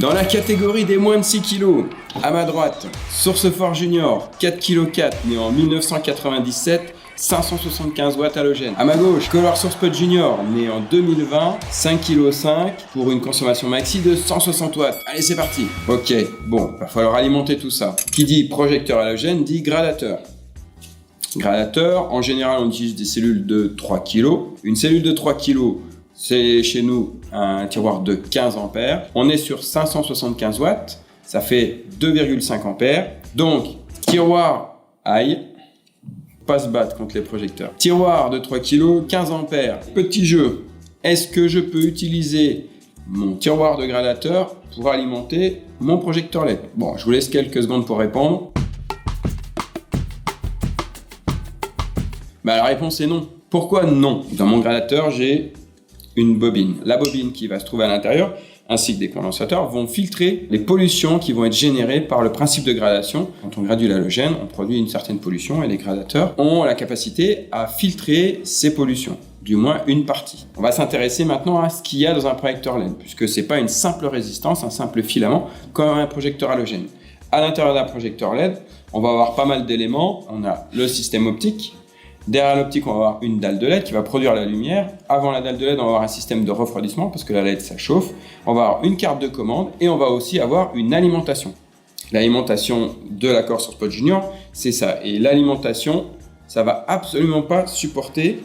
Dans la catégorie des moins de 6 kg, à ma droite, Sourceforge Junior, 4 kg 4, né en 1997, 575 watts halogène. À ma gauche, Color Source Pod Junior, né en 2020, 5 kg 5, pour une consommation maxi de 160 watts. Allez, c'est parti. Ok, bon, il va falloir alimenter tout ça. Qui dit projecteur halogène dit gradateur. Gradateur, en général, on utilise des cellules de 3 kg. Une cellule de 3 kg, c'est chez nous un tiroir de 15 ampères. On est sur 575 watts, ça fait 2,5 ampères. Donc, tiroir aïe, pas se battre contre les projecteurs. Tiroir de 3 kg, 15 ampères. Petit jeu, est-ce que je peux utiliser mon tiroir de gradateur pour alimenter mon projecteur LED? Bon, je vous laisse quelques secondes pour répondre. Bah, la réponse est non. Pourquoi non? Dans mon gradateur, j'ai une bobine. La bobine qui va se trouver à l'intérieur, ainsi que des condensateurs, vont filtrer les pollutions qui vont être générées par le principe de gradation. Quand on gradue l'halogène, on produit une certaine pollution et les gradateurs ont la capacité à filtrer ces pollutions, du moins une partie. On va s'intéresser maintenant à ce qu'il y a dans un projecteur LED, puisque ce n'est pas une simple résistance, un simple filament, comme un projecteur halogène. À l'intérieur d'un projecteur LED, on va avoir pas mal d'éléments. On a le système optique. Derrière l'optique, on va avoir une dalle de LED qui va produire la lumière. Avant la dalle de LED, on va avoir un système de refroidissement parce que la LED, ça chauffe. On va avoir une carte de commande et on va aussi avoir une alimentation. L'alimentation de la Color Source Pod Junior, c'est ça. Et l'alimentation, ça va absolument pas supporter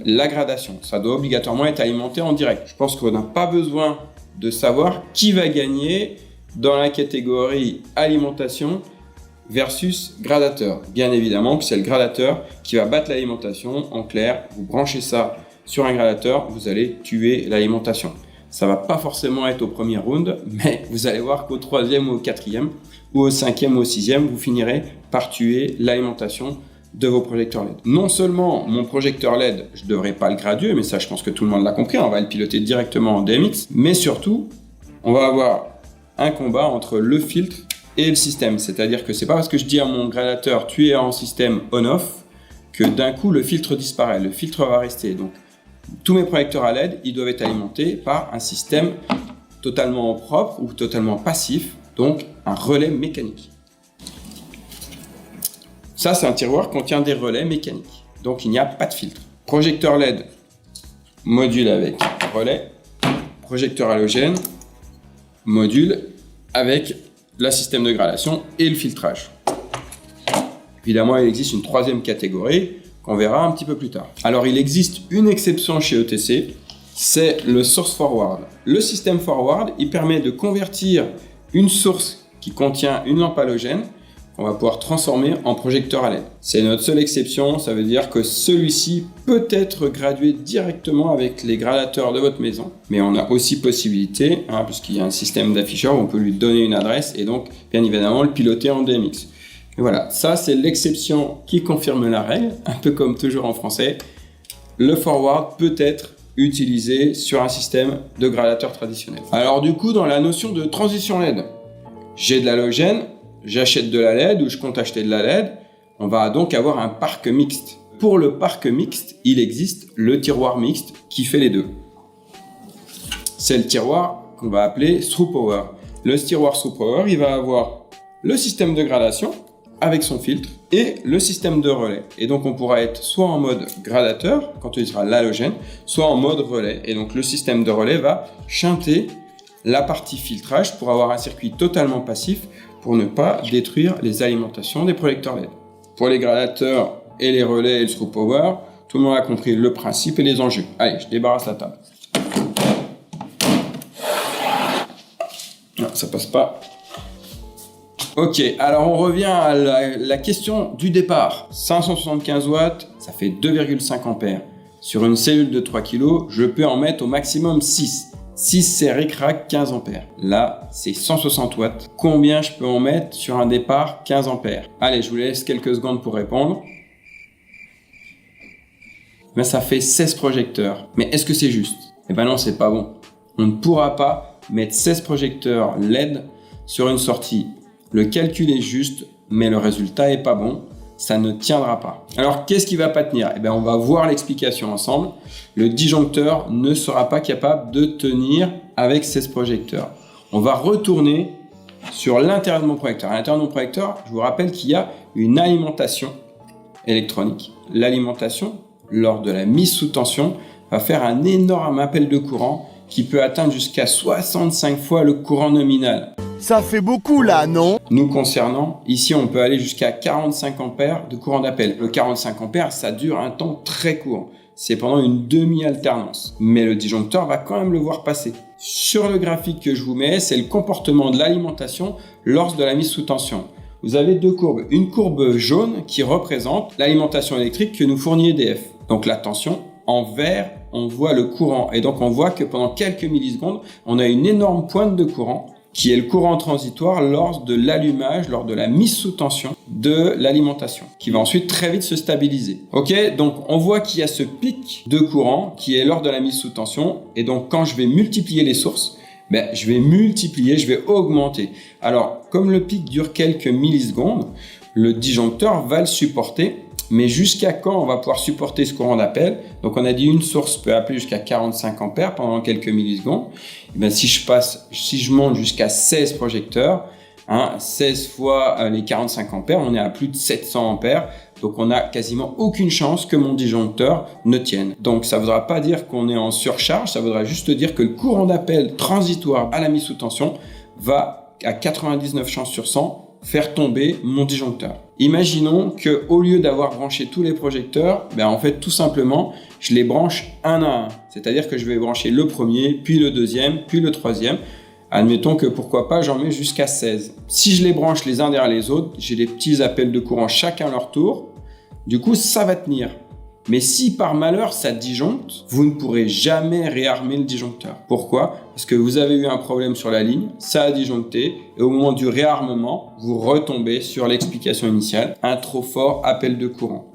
la gradation. Ça doit obligatoirement être alimenté en direct. Je pense qu'on n'a pas besoin de savoir qui va gagner dans la catégorie alimentation versus gradateur. Bien évidemment que c'est le gradateur qui va battre l'alimentation. En clair, vous branchez ça sur un gradateur, vous allez tuer l'alimentation. Ça va pas forcément être au premier round, mais vous allez voir qu'au troisième ou au quatrième, ou au cinquième ou au sixième, vous finirez par tuer l'alimentation de vos projecteurs LED. Non seulement mon projecteur LED, je ne devrais pas le graduer, mais ça je pense que tout le monde l'a compris, on va le piloter directement en DMX, mais surtout, on va avoir un combat entre le filtre et le système. C'est-à-dire que c'est pas parce que je dis à mon gradateur tu es en système on-off que d'un coup le filtre disparaît. Le filtre va rester. Donc tous mes projecteurs à LED, ils doivent être alimentés par un système totalement propre ou totalement passif, donc un relais mécanique. Ça, c'est un tiroir qui contient des relais mécaniques. Donc il n'y a pas de filtre. Projecteur LED, module avec relais. Projecteur halogène, module avec le système de gradation et le filtrage. Évidemment, il existe une troisième catégorie qu'on verra un petit peu plus tard. Alors, il existe une exception chez ETC, c'est le source forward. Le système forward, il permet de convertir une source qui contient une lampe halogène qu'on va pouvoir transformer en projecteur à LED. C'est notre seule exception, ça veut dire que celui-ci peut être gradué directement avec les gradateurs de votre maison. Mais on a aussi possibilité, puisqu'il y a un système d'afficheur où on peut lui donner une adresse et donc bien évidemment le piloter en DMX. Et voilà, ça c'est l'exception qui confirme la règle, un peu comme toujours en français. Le forward peut être utilisé sur un système de gradateur traditionnel. Alors du coup, dans la notion de transition LED, j'ai de l'halogène, j'achète de la LED ou je compte acheter de la LED, on va donc avoir un parc mixte. Pour le parc mixte, il existe le tiroir mixte qui fait les deux. C'est le tiroir qu'on va appeler Through Power. Le tiroir Through Power, il va avoir le système de gradation avec son filtre et le système de relais. Et donc on pourra être soit en mode gradateur, quand il sera l'halogène, soit en mode relais. Et donc le système de relais va shunter la partie filtrage pour avoir un circuit totalement passif pour ne pas détruire les alimentations des projecteurs LED. Pour les gradateurs et les relais et le Through Power, tout le monde a compris le principe et les enjeux. Allez, je débarrasse la table. Non, ça passe pas. Ok, alors on revient à la question du départ. 575 watts, ça fait 2,5 ampères. Sur une cellule de 3 kg, je peux en mettre au maximum 6. 6 c'est ric-rac 15 ampères. Là, c'est 160 watts. Combien je peux en mettre sur un départ 15 ampères? Allez, je vous laisse quelques secondes pour répondre. Mais ça fait 16 projecteurs. Mais est-ce que c'est juste? Eh ben non, c'est pas bon. On ne pourra pas mettre 16 projecteurs LED sur une sortie. Le calcul est juste, mais le résultat est pas bon. Ça ne tiendra pas. Alors, qu'est-ce qui va pas tenir? Eh bien, on va voir l'explication ensemble. Le disjoncteur ne sera pas capable de tenir avec 16 projecteurs. on va retourner sur l'intérieur de mon projecteur. À l'intérieur de mon projecteur, je vous rappelle qu'il y a une alimentation électronique. L'alimentation, lors de la mise sous tension, va faire un énorme appel de courant qui peut atteindre jusqu'à 65 fois le courant nominal. Ça fait beaucoup là, non? Nous concernant, ici on peut aller jusqu'à 45 ampères de courant d'appel. Le 45 ampères, ça dure un temps très court. C'est pendant une demi-alternance. Mais le disjoncteur va quand même le voir passer. Sur le graphique que je vous mets, c'est le comportement de l'alimentation lors de la mise sous tension. Vous avez deux courbes. Une courbe jaune qui représente l'alimentation électrique que nous fournit EDF. Donc la tension. En vert, on voit le courant. Et donc on voit que pendant quelques millisecondes, on a une énorme pointe de courant qui est le courant transitoire lors de l'allumage, lors de la mise sous tension de l'alimentation, qui va ensuite très vite se stabiliser. Ok, donc on voit qu'il y a ce pic de courant qui est lors de la mise sous tension, et donc quand je vais multiplier les sources, je vais augmenter. Alors, comme le pic dure quelques millisecondes, le disjoncteur va le supporter. Mais jusqu'à quand on va pouvoir supporter ce courant d'appel? Donc on a dit une source peut appeler jusqu'à 45 ampères pendant quelques millisecondes. Et si je monte jusqu'à 16 projecteurs, 16 fois les 45 ampères, on est à plus de 700 ampères. Donc on n'a quasiment aucune chance que mon disjoncteur ne tienne. Donc ça ne voudra pas dire qu'on est en surcharge, ça voudra juste dire que le courant d'appel transitoire à la mise sous tension va à 99 chances sur 100 faire tomber mon disjoncteur. Imaginons que au lieu d'avoir branché tous les projecteurs, en fait tout simplement, je les branche un à un. C'est-à-dire que je vais brancher le premier, puis le deuxième, puis le troisième. Admettons que pourquoi pas, j'en mets jusqu'à 16. Si je les branche les uns derrière les autres, j'ai des petits appels de courant chacun à leur tour. Du coup, ça va tenir. Mais si par malheur ça disjoncte, vous ne pourrez jamais réarmer le disjoncteur. Pourquoi? Parce que vous avez eu un problème sur la ligne, ça a disjoncté, et au moment du réarmement, vous retombez sur l'explication initiale, un trop fort appel de courant.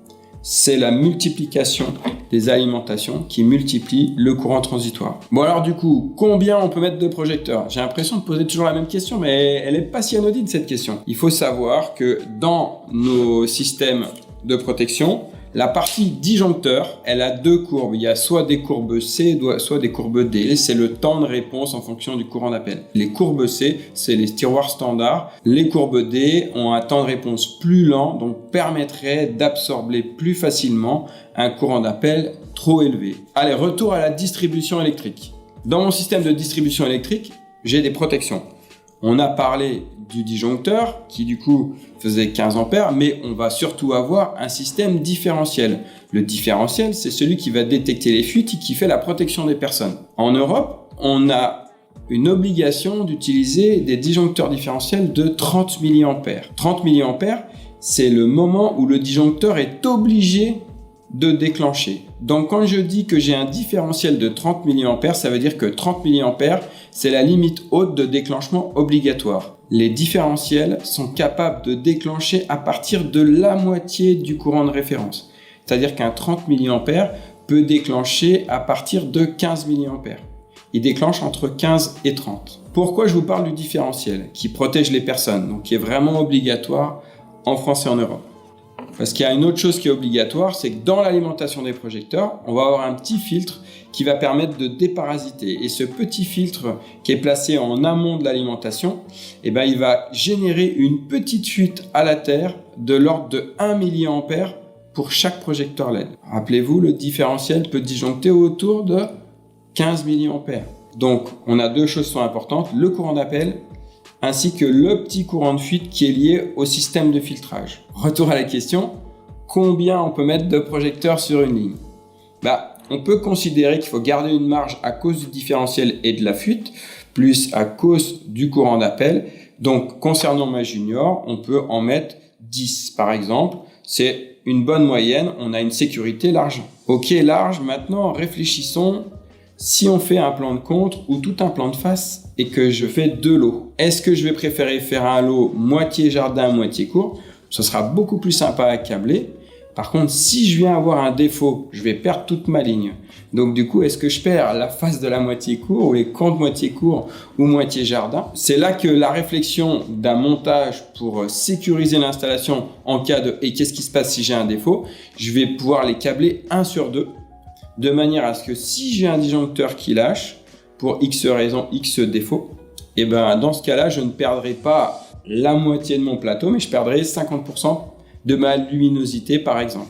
C'est la multiplication des alimentations qui multiplie le courant transitoire. Bon alors du coup, combien on peut mettre de projecteurs? J'ai l'impression de poser toujours la même question, mais elle n'est pas si anodine cette question. Il faut savoir que dans nos systèmes de protection, la partie disjoncteur, elle a deux courbes. Il y a soit des courbes C, soit des courbes D. C'est le temps de réponse en fonction du courant d'appel. Les courbes C, c'est les tiroirs standards. Les courbes D ont un temps de réponse plus lent, donc permettrait d'absorber plus facilement un courant d'appel trop élevé. Allez, retour à la distribution électrique. Dans mon système de distribution électrique, j'ai des protections. On a parlé du disjoncteur qui du coup faisait 15 ampères, mais on va surtout avoir un système différentiel. Le différentiel, c'est celui qui va détecter les fuites et qui fait la protection des personnes. En Europe, on a une obligation d'utiliser des disjoncteurs différentiels de 30 mA. 30 mA, c'est le moment où le disjoncteur est obligé de déclencher. Donc quand je dis que j'ai un différentiel de 30 mA, ça veut dire que 30 mA, c'est la limite haute de déclenchement obligatoire. Les différentiels sont capables de déclencher à partir de la moitié du courant de référence. C'est-à-dire qu'un 30 mA peut déclencher à partir de 15 mA. Il déclenche entre 15 et 30. Pourquoi je vous parle du différentiel qui protège les personnes, donc qui est vraiment obligatoire en France et en Europe? Parce qu'il y a une autre chose qui est obligatoire, c'est que dans l'alimentation des projecteurs, on va avoir un petit filtre qui va permettre de déparasiter. Et ce petit filtre qui est placé en amont de l'alimentation, il va générer une petite fuite à la terre de l'ordre de 1 mA pour chaque projecteur LED. Rappelez-vous, le différentiel peut disjoncter autour de 15 mA. Donc, on a deux choses qui sont importantes, le courant d'appel ainsi que le petit courant de fuite qui est lié au système de filtrage. Retour à la question, combien on peut mettre de projecteurs sur une ligne? On peut considérer qu'il faut garder une marge à cause du différentiel et de la fuite, plus à cause du courant d'appel. Donc, concernant ma junior, on peut en mettre 10 par exemple. C'est une bonne moyenne, on a une sécurité large. Ok, large, maintenant réfléchissons. Si on fait un plan de contre ou tout un plan de face et que je fais deux lots, est-ce que je vais préférer faire un lot moitié jardin, moitié court? Ce sera beaucoup plus sympa à câbler. Par contre, si je viens avoir un défaut, je vais perdre toute ma ligne. Donc du coup, est-ce que je perds la face de la moitié court ou les comptes moitié court ou moitié jardin? C'est là que la réflexion d'un montage pour sécuriser l'installation en cas de « et qu'est-ce qui se passe si j'ai un défaut ?» Je vais pouvoir les câbler 1 sur 2. De manière à ce que si j'ai un disjoncteur qui lâche, pour X raison, X défaut, et ben dans ce cas-là, je ne perdrai pas la moitié de mon plateau, mais je perdrai 50% de ma luminosité par exemple,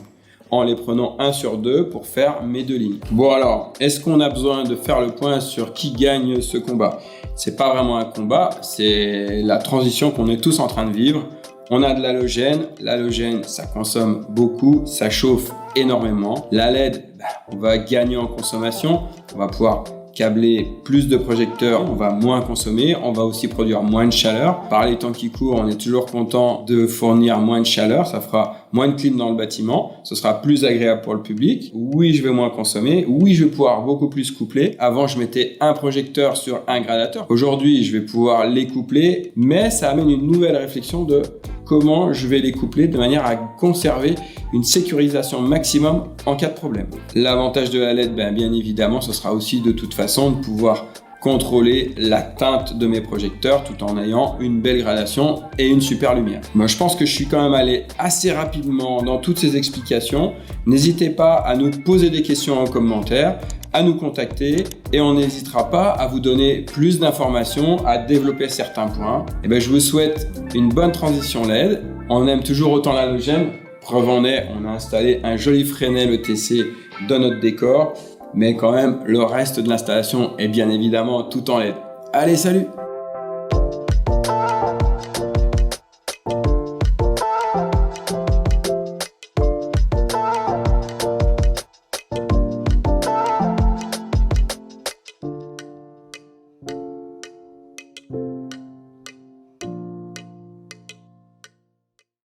en les prenant 1 sur 2 pour faire mes 2 lignes. Bon alors, est-ce qu'on a besoin de faire le point sur qui gagne ce combat? C'est pas vraiment un combat, c'est la transition qu'on est tous en train de vivre. On a de l'halogène, ça consomme beaucoup, ça chauffe énormément. La LED, on va gagner en consommation, on va pouvoir câbler plus de projecteurs, on va moins consommer, on va aussi produire moins de chaleur. Par les temps qui courent, on est toujours content de fournir moins de chaleur, ça fera moins de clim dans le bâtiment, ce sera plus agréable pour le public. Oui, je vais moins consommer, oui, je vais pouvoir beaucoup plus coupler. Avant, je mettais un projecteur sur un gradateur. Aujourd'hui, je vais pouvoir les coupler, mais ça amène une nouvelle réflexion de comment je vais les coupler de manière à conserver une sécurisation maximum en cas de problème. L'avantage de la LED, bien évidemment, ce sera aussi de toute façon de pouvoir contrôler la teinte de mes projecteurs tout en ayant une belle gradation et une super lumière. Moi, je pense que je suis quand même allé assez rapidement dans toutes ces explications. N'hésitez pas à nous poser des questions en commentaire, à nous contacter et on n'hésitera pas à vous donner plus d'informations, à développer certains points. Et je vous souhaite une bonne transition LED. On aime toujours autant l'halogène. Preuve en est, on a installé un joli Fresnel ETC dans notre décor, mais quand même, le reste de l'installation est bien évidemment tout en LED. Allez, salut!